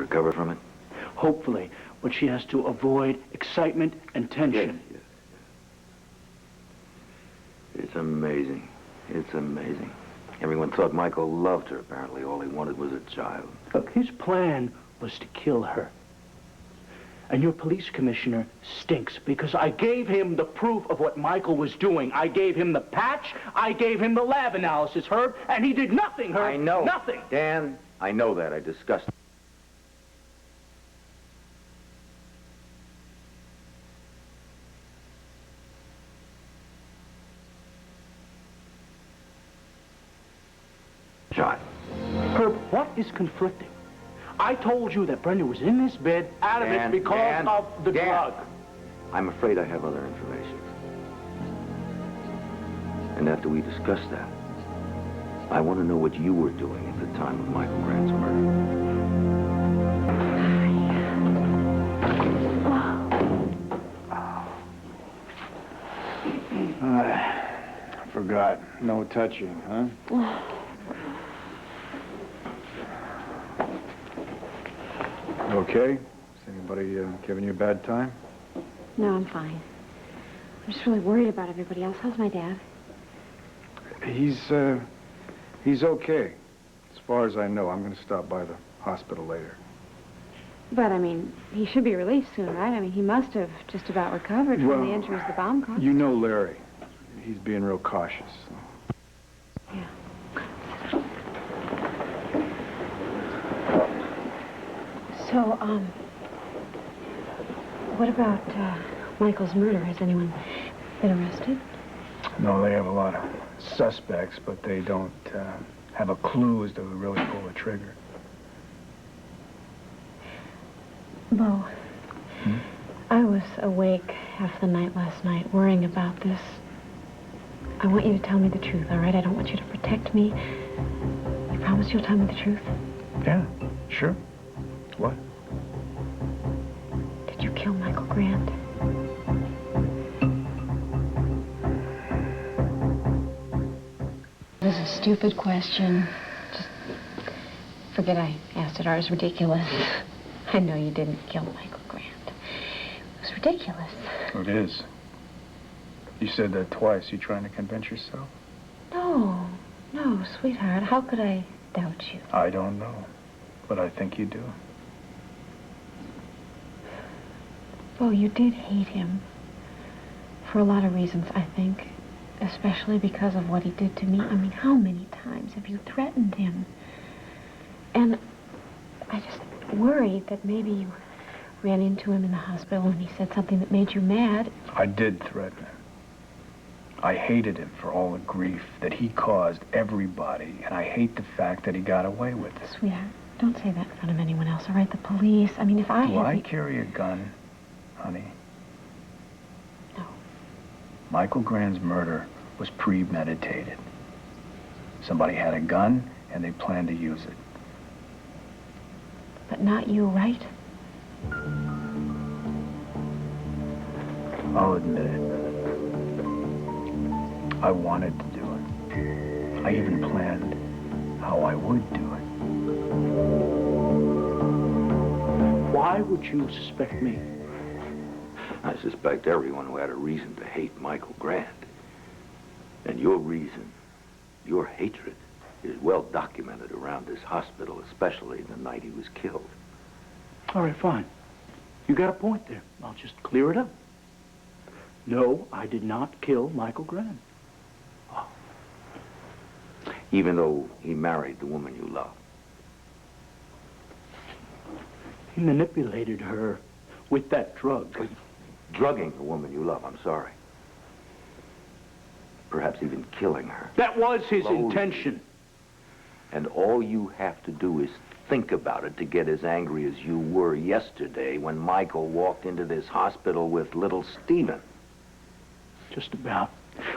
Recover from it? Hopefully, but she has to avoid excitement and tension. Yes. It's amazing. It's amazing. Everyone thought Michael loved her. Apparently, all he wanted was a child. Look, his plan was to kill her. And your police commissioner stinks because I gave him the proof of what Michael was doing. I gave him the patch, I gave him the lab analysis, Herb, and he did nothing, Herb. I know. Nothing. Dan, I know that. I discussed it. Shot. Herb, what is conflicting? I told you that Brenda was in this bed out of it because of the drug. I'm afraid I have other information. And after we discuss that, I want to know what you were doing at the time of Michael Grand's murder. I forgot. No touching, huh? Okay? Is anybody giving you a bad time? No, I'm fine. I'm just really worried about everybody else. How's my dad? He's okay. As far as I know, I'm going to stop by the hospital later. But, I mean, he should be released soon, right? I mean, he must have just about recovered from the injuries the bomb caused. You know Larry. He's being real cautious. Yeah. So, what about Michael's murder? Has anyone been arrested? No, they have a lot of suspects, but they don't have a clue as to who really pulled the trigger. Bo, I was awake half the night last night worrying about this. I want you to tell me the truth, all right? I don't want you to protect me. You promise you'll tell me the truth? Yeah, sure. What? Did you kill Michael Grande? This is a stupid question. Just forget I asked it, or it's ridiculous. I know you didn't kill Michael Grande. It was ridiculous. It is. You said that twice. You trying to convince yourself? No, sweetheart. How could I doubt you? I don't know, but I think you do. Well, you did hate him. For a lot of reasons, I think. Especially because of what he did to me. I mean, how many times have you threatened him? And I just worried that maybe you ran into him in the hospital and he said something that made you mad. I did threaten him. I hated him for all the grief that he caused everybody, and I hate the fact that he got away with it. Sweetheart, don't say that in front of anyone else, all right? The police. I mean, if I Do had... I carry a gun, honey? No. Michael Grande's murder was premeditated. Somebody had a gun, and they planned to use it. But not you, right? I'll admit it. I wanted to do it. I even planned how I would do it. Why would you suspect me? I suspect everyone who had a reason to hate Michael Grande. And your reason, your hatred, is well documented around this hospital, especially the night he was killed. All right, fine. You got a point there. I'll just clear it up. No, I did not kill Michael Grande. Oh. Even though he married the woman you love. He manipulated her with that drug. Drugging the woman you love, I'm sorry. Perhaps even killing her. That was his Slowly. intention. And all you have to do is think about it to get as angry as you were yesterday when Michael walked into this hospital with little Stephen. Just about.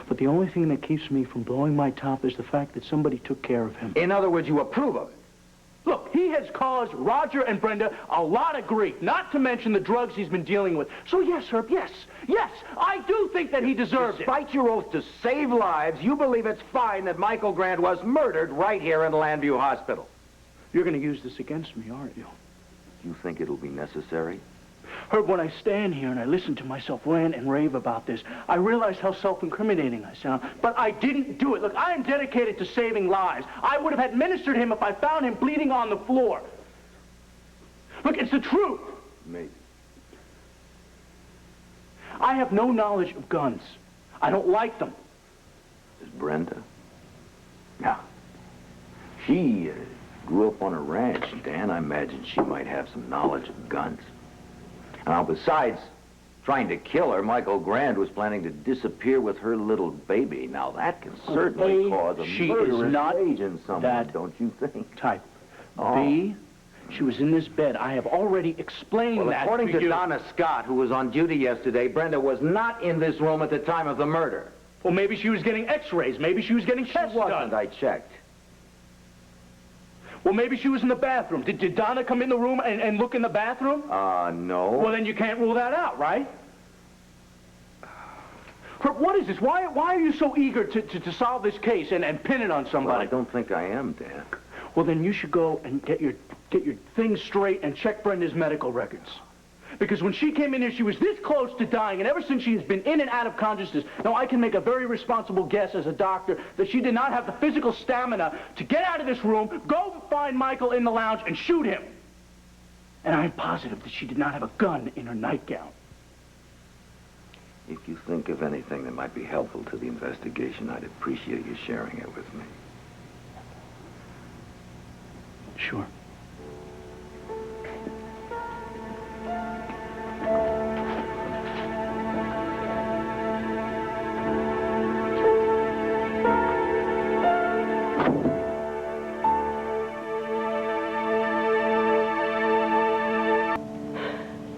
But the only thing that keeps me from blowing my top is the fact that somebody took care of him. In other words, you approve of it. Look, he has caused Roger and Brenda a lot of grief, not to mention the drugs he's been dealing with. So yes, Herb, yes, I do think that he deserves it. Despite your oath to save lives, you believe it's fine that Michael Grande was murdered right here in Landview Hospital. You're going to use this against me, aren't you? you think it'll be necessary? Herb, when I stand here and I listen to myself rant and rave about this, I realize how self-incriminating I sound. But I didn't do it. Look, I am dedicated to saving lives. I would have administered him if I found him bleeding on the floor. Look, it's the truth. Maybe. I have no knowledge of guns. I don't like them. Is Brenda? Now, she grew up on a ranch, Dan. I imagine she might have some knowledge of guns. Now, besides trying to kill her, Michael Grande was planning to disappear with her little baby. Now, that can certainly cause a she murderous is not rage in someone, that don't you think? Type. Oh. B, she was in this bed. I have already explained Well, that according to you. Donna Scott, who was on duty yesterday, Brenda was not in this room at the time of the murder. Well, maybe she was getting x-rays. Maybe she was getting She tests wasn't, done. I checked. Well, maybe she was in the bathroom. Did Donna come in the room and look in the bathroom? No. Well, then you can't rule that out, right? Herb, what is this? Why are you so eager to solve this case and pin it on Well, somebody? I don't think I am, Dan. Well, then you should go and get your things straight and check Brenda's medical records. Because when she came in here, she was this close to dying, and ever since she has been in and out of consciousness, now I can make a very responsible guess as a doctor that she did not have the physical stamina to get out of this room, go find Michael in the lounge, and shoot him. And I'm positive that she did not have a gun in her nightgown. If you think of anything that might be helpful to the investigation, I'd appreciate you sharing it with me. Sure.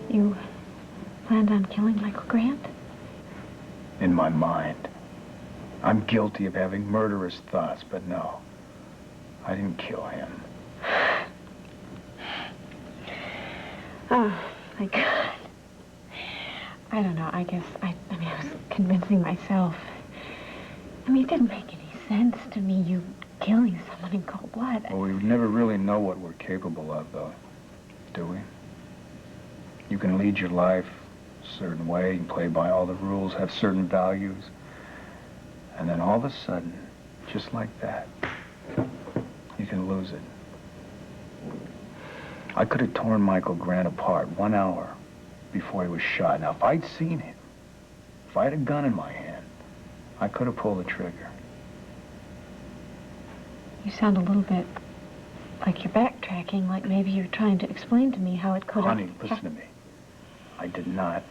You planned on killing Michael Grande? In my mind. I'm guilty of having murderous thoughts, but no. I didn't kill him. Oh, my God. I don't know. I guess I was convincing myself. I mean, it didn't make any sense to me, you killing someone in cold blood. Well, we never really know what we're capable of, though, do we? You can lead your life a certain way, you can play by all the rules, have certain values, and then all of a sudden, just like that, you can lose it. I could have torn Michael Grande apart 1 hour before he was shot. Now, if I'd seen him, if I had a gun in my hand, I could have pulled the trigger. You sound a little bit like you're backtracking, like maybe you're trying to explain to me how it could have... Honey, listen to me. I did not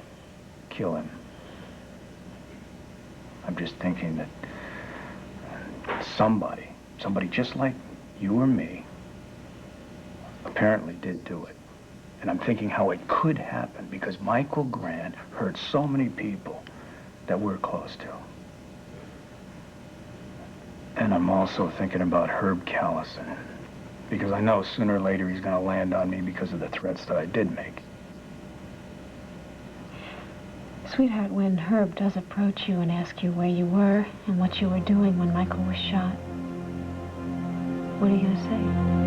kill him. I'm just thinking that somebody just like you or me, apparently did do it. And I'm thinking how it could happen because Michael Grande hurt so many people that we're close to. And I'm also thinking about Herb Callison, because I know sooner or later he's going to land on me because of the threats that I did make. Sweetheart, when Herb does approach you and ask you where you were and what you were doing when Michael was shot, what are you going to say?